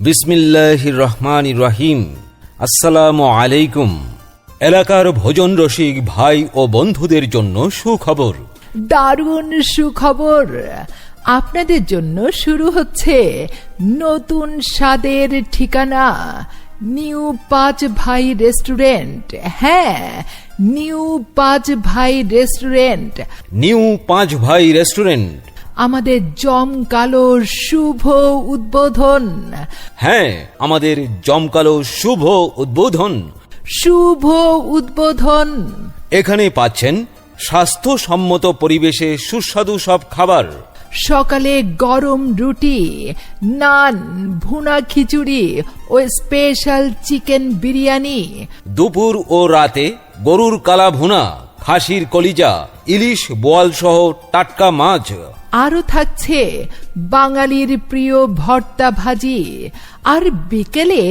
বিসমিল্লাহির রহমানির রহিম। আসসালামু আলাইকুম। এলাকার ভোজন রসিক ভাই ও বন্ধুদের জন্য সুখবর। দারুণ সুখবর, আপনাদের জন্য শুরু হচ্ছে নতুন স্বাদের ঠিকানা, নিউ পাঁচ ভাই রেস্টুরেন্ট। হ্যাঁ, নিউ পাঁচ ভাই রেস্টুরেন্ট। নিউ পাঁচ ভাই রেস্টুরেন্ট আমাদের জমকালো শুভ উদ্বোধন। হ্যাঁ, আমাদের জমকালো শুভ উদ্বোধন। শুভ উদ্বোধন। এখানে পাচ্ছেন স্বাস্থ্যসম্মত পরিবেশে সুস্বাদু সব খাবার। সকালে গরম রুটি, নান, ভুনা খিচুড়ি ও স্পেশাল চিকেন বিরিয়ানি। দুপুর ও রাতে গরুর কালা ভুনা, খাসির কলিজা, ইলিশ বোয়াল সহ টাটকা মাছ। আরও থাকছে বাঙালির প্রিয় ভর্তা ভাজি, আর বিকেলে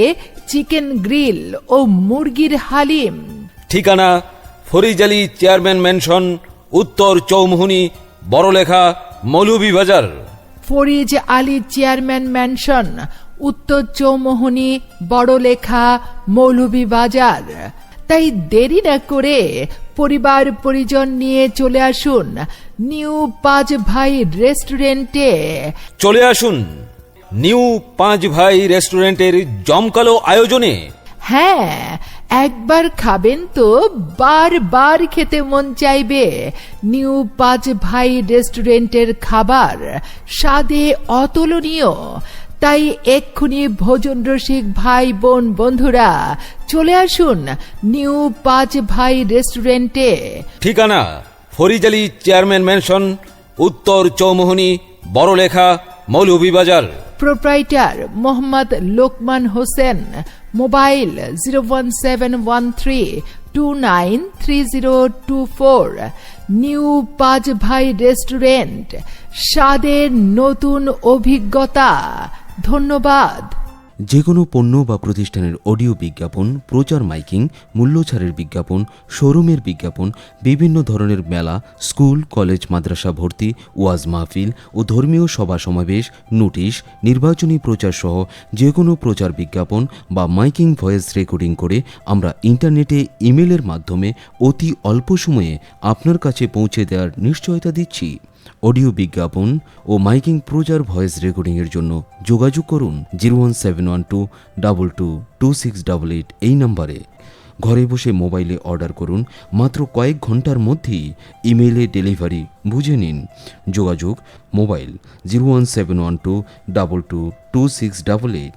চিকেন গ্রিল ও মুরগির হালিম। ঠিকানা ফরিজালি chairman mansion, Uttar Chaumuhani, Barlekha, Moulvibazar. ফরিজ Ali chairman mansion, Uttar Chaumuhani, Barlekha, Moulvibazar. তাই দেরি না করে পরিবার পরিজন নিয়ে চলে আসুন নিউ পাঁচ ভাই রেস্টুরেন্টে। চলে আসুন নিউ পাঁচ ভাই রেস্টুরেন্টের জমকালো আয়োজনে। হ্যাঁ, একবার খাবেন তো বারবার খেতে মন চাইবে। নিউ পাঁচ ভাই রেস্টুরেন্টের খাবার স্বাদে অতুলনীয়। তাই এক্ষুনি ভোজন রসিক ভাই বোন বন্ধুরা চলে আসুন নিউ পাঁচ ভাই রেস্টুরেন্টে। ঠিকানা ফরিজালি chairman mansion, Uttar Chaumuhani, Barlekha, Moulvibazar. Proprietor Mohammad Lokman Hossain. Mobile 01713293024। New পাঁচ ভাই রেস্টুরেন্ট, স্বাদের নতুন অভিজ্ঞতা। ধন্যবাদ। যে কোনো পণ্য বা প্রতিষ্ঠানের অডিও বিজ্ঞাপন, প্রচার, মাইকিং, মূল্যছাড়ের বিজ্ঞাপন, শোরুমের বিজ্ঞাপন, বিভিন্ন ধরনের মেলা, স্কুল, কলেজ, মাদ্রাসা ভর্তি, ওয়াজ মাহফিল ও ধর্মীয় সভা সমাবেশ, নোটিশ, নির্বাচনী প্রচার সহ যে কোনো প্রচার বিজ্ঞাপন বা মাইকিং ভয়েস রেকর্ডিং করে আমরা ইন্টারনেটে ইমেলের মাধ্যমে অতি অল্প সময়ে আপনার কাছে পৌঁছে দেওয়ার নিশ্চয়তা দিচ্ছি। অডিও বিজ্ঞাপন ও মাইকিং প্রচার ভয়েস রেকর্ডিংয়ের জন্য যোগাযোগ করুন 01712222688 এই নম্বরে। ঘরে বসে মোবাইলে অর্ডার করুন, মাত্র কয়েক ঘন্টার মধ্যেই ইমেইলে ডেলিভারি বুঝে নিন। যোগাযোগ মোবাইল 01712222688।